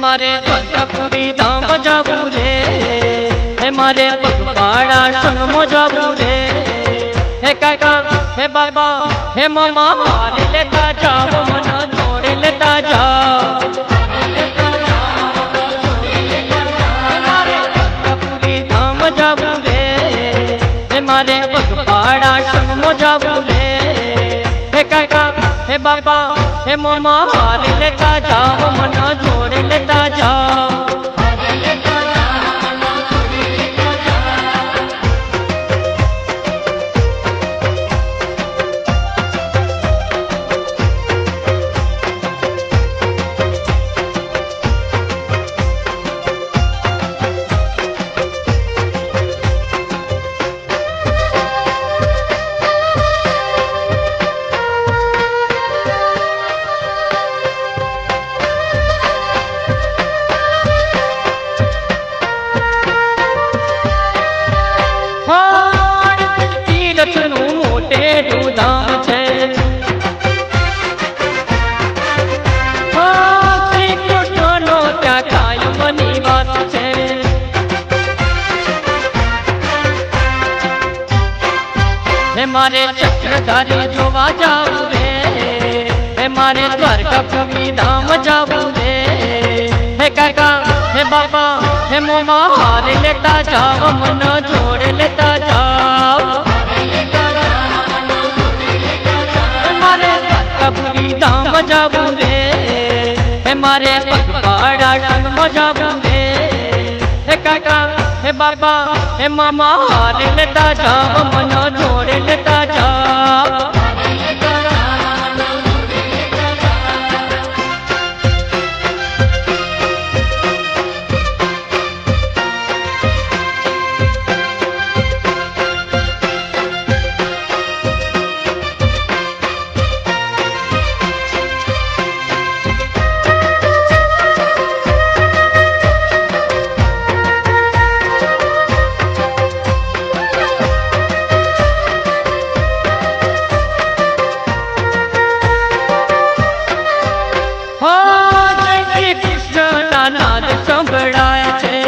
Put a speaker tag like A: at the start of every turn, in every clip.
A: मारे द्वारकापुरी धाम जाबू रे, हे मारे पगपाड़ा संग जाबू रे। हे काका हे बाबा हे मामा मारे लेता जाओ मन जोड़े लेता जाओ। मारे द्वारकापुरी धाम जाबू रे, हे मारे पगपाड़ा संग जाबू रे। हे काका हे बाबा हे मामा मारे लेता जाओ मन जोड़े लेता जाओ। धाम छे श्री कृष्णनो त्या कायमनी वास छे। हे मारे चक्रधारी जोवा जाऊ रे, हे मारे द्वारकापुरी धाम जाऊ रे। हे काका हे बाबा हे मोमा हारे लेता जाओ मन जोड़े लेता जाओ। द्वारकापुरी धाम जाबू रे, हे मारे पगपाड़ा संग जाबू रे। हे काका हे बाबा हे मामा हारे लेता जाओ मन जोड़े लेता जाओ। नाद संभळाय छे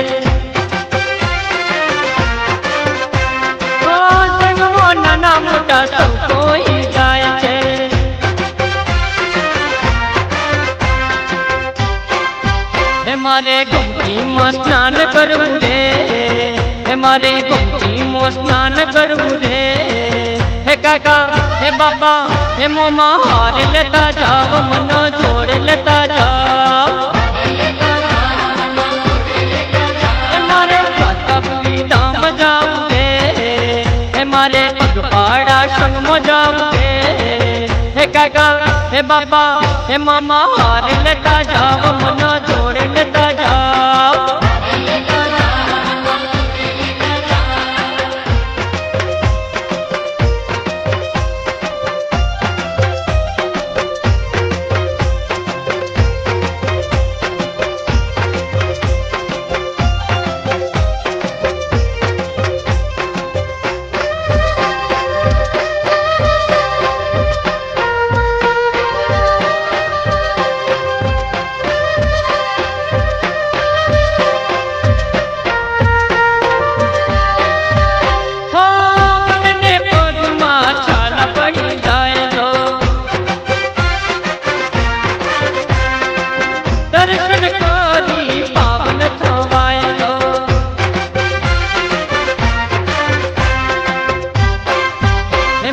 A: संगमो नाना मोटा सब कोई गाय छे। हे मारे गोमती में स्नान करवू रे, हे मारे गोमती में स्नान करवू रे। हे काका हे बाबा हे मोमा हारे लेता जाओ मन जोड़े लेता जाओ। धाम जाऊ रे, हे मारे पगपाड़ा संग जाऊ रे। हे काका हे बाबा हे मामा हारे लेता जाओ मन जोड़े लेता जाओ।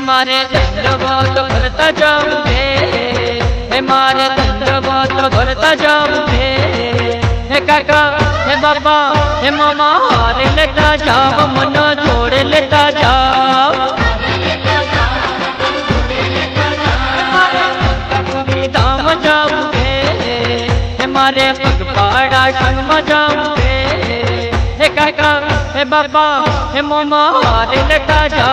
A: मारे दंडवत भरता जाऊ रे, हे मारे दंडवत भरता जाऊ रे। हे काका हे बाबा हे मामा हारे लेता जाओ मन जोड़े लेता जाओ। धाम जाऊ रे, हे मारे पगपाड़ा संग जाऊ रे। हे काका हे बाबा हे मामा हारे लेता जाओ।